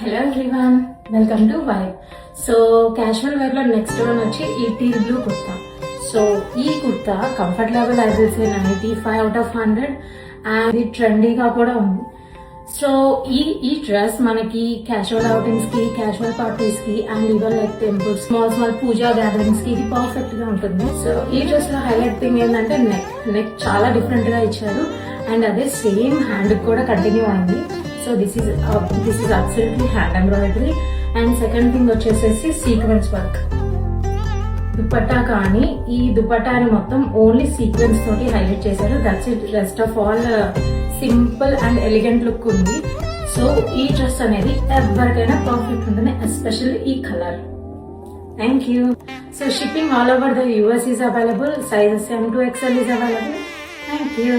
Hello everyone, welcome to vibe. So casual wear లో next one వచ్చి ఈ teal blue kurta. So ఈ kurta comfort level I will say 95/100 and ఇది ట్రెండీగా కూడా ఉంది. సో ఈ డ్రెస్ మనకి క్యాజువల్ అవుటింగ్స్ కి, క్యాజువల్ పార్టీస్ కి and even like temples, small puja gatherings కి ఇది పర్ఫెక్ట్ గా ఉంటుంది. సో ఈ డ్రెస్ లో హైలైట్ థింగ్ ఏంటంటే నెక్ చాలా డిఫరెంట్ గా ఇచ్చారు అండ్ అదే సేమ్ హ్యాండ్ కూడా కంటిన్యూ అయింది. So this is absolutely hand embroidery. And second thing వచ్చేసేసి సీక్వెన్స్ వర్క్. దుపట్టా కానీ ఈ దుపట్టాని మొత్తం ఓన్లీ సీక్వెన్స్ తోటి హైలైట్ చేశారు. That's it. Rest of all simple and elegant look ఉంది. సో ఈ డ్రెస్ అనేది ఎవరికైనా పర్ఫెక్ట్ ఉంటుంది, ఎస్పెషల్లీ ఈ colour. Thank you. So shipping all over the US is available. Sizes M to XL is available. Thank you.